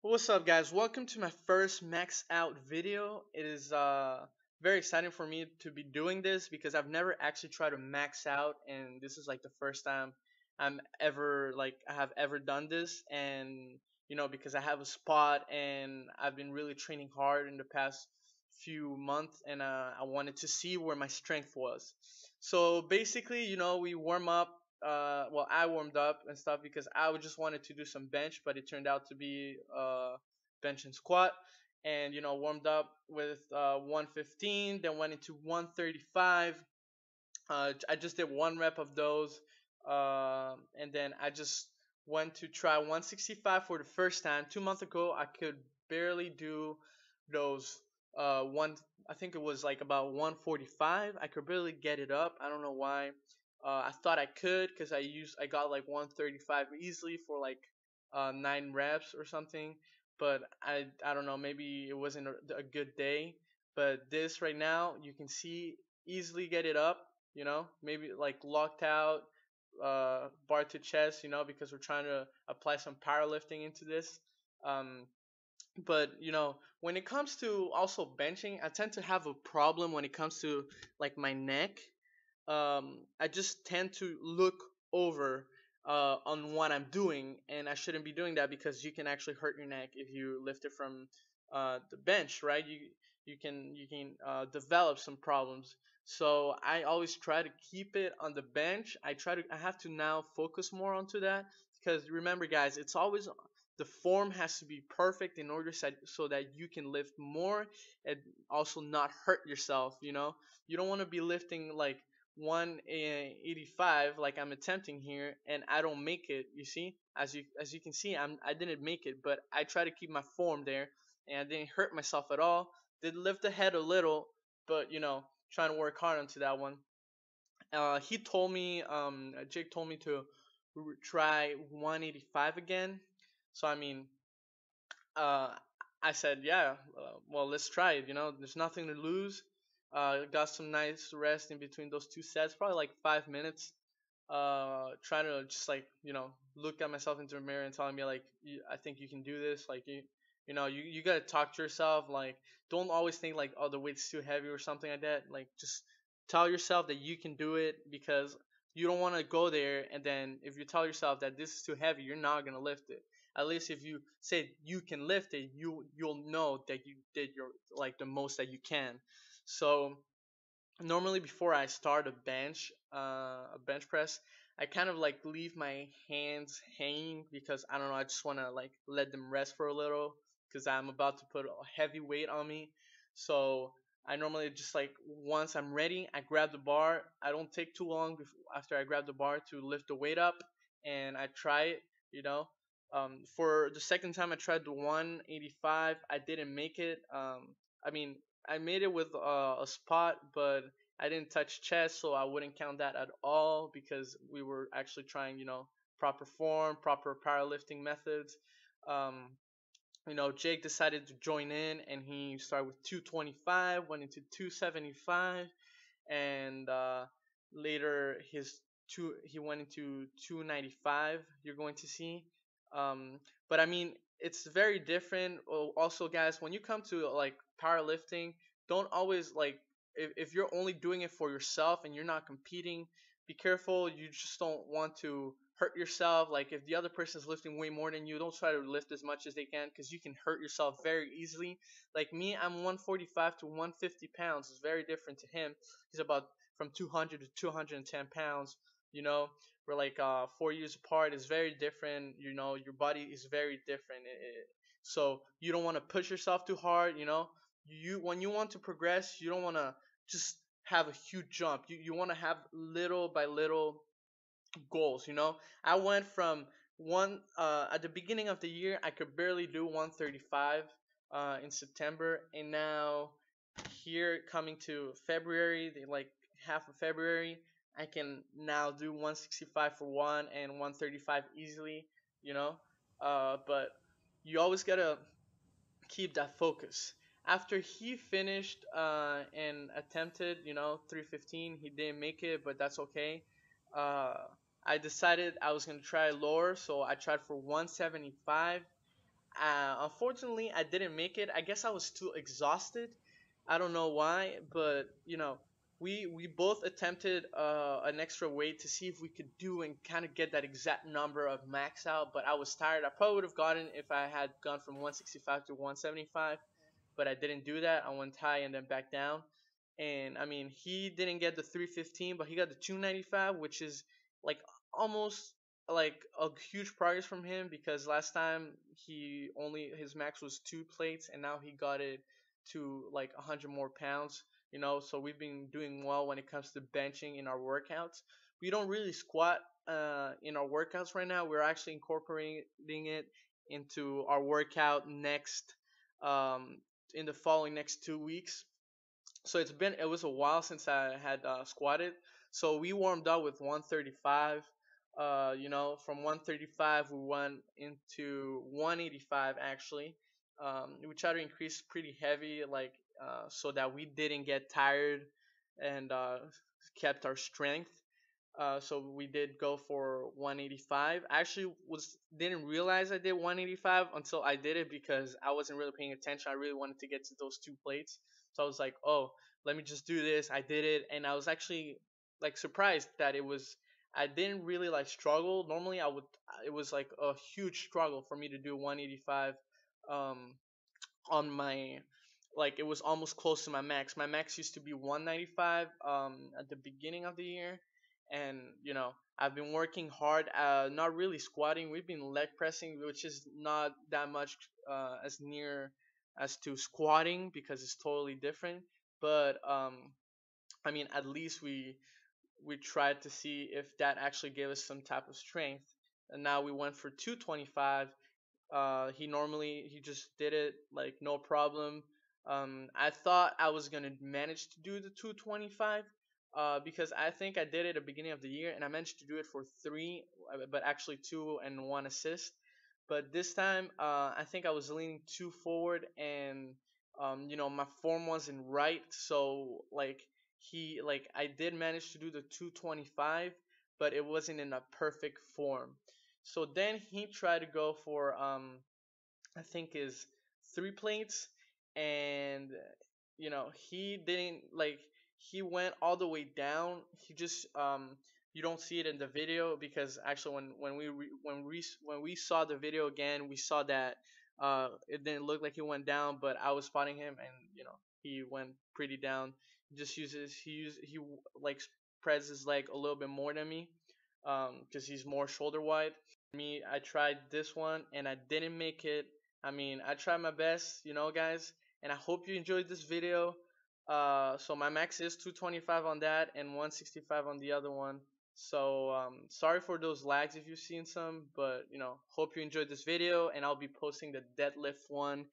What's up, guys? Welcome to my first max out video. It is very exciting for me to be doing this because I've never actually tried to max out, and this is like the first time I have ever done this. And because I have a spot and I've been really training hard in the past few months, and I wanted to see where my strength was. So basically, we warm up. Well, I warmed up and stuff because just wanted to do some bench, but it turned out to be bench and squat. And warmed up with 115, then went into 135. I just did one rep of those, and then I just went to try 165 for the first time. 2 months ago, I could barely do those one. I think it was like about 145. I could barely get it up. I don't know why. I thought I could because I got like 135 easily for like 9 reps or something. But I don't know. Maybe it wasn't a good day. But this right now, you can see easily get it up. Maybe like locked out, bar to chest. Because we're trying to apply some powerlifting into this. Um, but when it comes to also benching, I tend to have a problem when it comes to like my neck. I just tend to look over on what I'm doing, and I shouldn't be doing that because you can actually hurt your neck if you lift it from the bench, right? You can develop some problems. So I always try to keep it on the bench. I have to now focus more onto that because remember, guys, it's always the form has to be perfect in order so that you can lift more and also not hurt yourself. You don't want to be lifting like 185 like I'm attempting here and I don't make it. You see, as you can see, I didn't make it, but I try to keep my form there and I didn't hurt myself at all. Did lift the head a little, but trying to work hard onto that one. He told me, Jake told me to try 185 again. So I mean, uh, I said, yeah, well, let's try it. There's nothing to lose. Got some nice rest in between those two sets, probably like 5 minutes. Trying to just like look at myself into the mirror and telling me like, I think you can do this. Like you gotta talk to yourself. Like, don't always think like, oh, the weight's too heavy or something like that. Like, just tell yourself that you can do it because you don't want to go there and then if you tell yourself that this is too heavy, you're not gonna lift it. At least if you say you can lift it, you'll know that you did your like the most that you can. So normally before I start a bench press, I kind of like leave my hands hanging because I don't know, I just want to like let them rest for a little because I'm about to put a heavy weight on me. So I normally just like once I'm ready, I grab the bar. I don't take too long after I grab the bar to lift the weight up, and I try it. You know, for the second time I tried the 185, I didn't make it. I mean, I made it with a spot, but I didn't touch chest, so I wouldn't count that at all because we were actually trying, proper form, proper powerlifting methods. Um, Jake decided to join in, and he started with 225, went into 275, and later he went into 295. You're going to see, um, but I mean it's very different. Also, guys, when you come to like powerlifting, don't always like if you're only doing it for yourself and you're not competing, be careful. You just don't want to hurt yourself. Like if the other person is lifting way more than you, don't try to lift as much as they can because you can hurt yourself very easily. Like me, I'm 145 to 150 pounds. It's very different to him. He's about from 200 to 210 pounds. You know, we're like 4 years apart. It's very different. Your body is very different. So you don't want to push yourself too hard. You when you want to progress, you don't want to just have a huge jump. You want to have little by little goals. I went from one at the beginning of the year, I could barely do 135 in September, and now here coming to February, like half of February, I can now do 165 for one and 135 easily. But you always gotta keep that focus. after he finished and attempted, 315, he didn't make it, but that's okay. Uh, I decided I was gonna try lower, so I tried for 175. Unfortunately, I didn't make it. I guess I was too exhausted. I don't know why, but we both attempted an extra weight to see if we could do and kind of get that exact number of max out. But I was tired. I probably would have gotten if I had gone from 165 to 175, but I didn't do that. I went high and then back down. And I mean, he didn't get the 315, but he got the 295, which is like almost like a huge progress from him because last time he only his max was 2 plates and now he got it to like 100 more pounds. So we've been doing well when it comes to benching in our workouts. We don't really squat in our workouts right now. We're actually incorporating it into our workout next um, in the following next 2 weeks. So it was a while since I had squatted. So we warmed up with 135. From 135 we went into 185 actually. We tried to increase pretty heavy, like so that we didn't get tired and kept our strength. So we did go for 185. I actually was didn't realize I did 185 until I did it because I wasn't really paying attention. I really wanted to get to those 2 plates. So I was like, "Oh, let me just do this." I did it and I was actually like surprised that it was I didn't really like struggle. Normally I would it was like a huge struggle for me to do 185 um on my like it was almost close to my max. My max used to be 195 at the beginning of the year, and I've been working hard. Not really squatting. We've been leg pressing, which is not that much as near as to squatting because it's totally different. But I mean, at least we tried to see if that actually gave us some type of strength. And now we went for 225. He just did it like no problem. I thought I was gonna manage to do the 225 because I think I did it at the beginning of the year and I managed to do it for three, but actually two and one assist. But this time, I think I was leaning too forward and my form wasn't right. So like I did manage to do the 225, but it wasn't in a perfect form. So then he tried to go for I think is 3 plates, and he didn't like he went all the way down. He just you don't see it in the video because actually when we saw the video again, we saw that it didn't look like he went down, but I was spotting him and he went pretty down. He just uses he like spreads his leg a little bit more than me because he's more shoulder wide. Me, I tried this one and I didn't make it. I mean, I tried my best, guys, and I hope you enjoyed this video. So my max is 225 on that and 165 on the other one. So sorry for those lags if you've seen some, but hope you enjoyed this video, and I'll be posting the deadlift one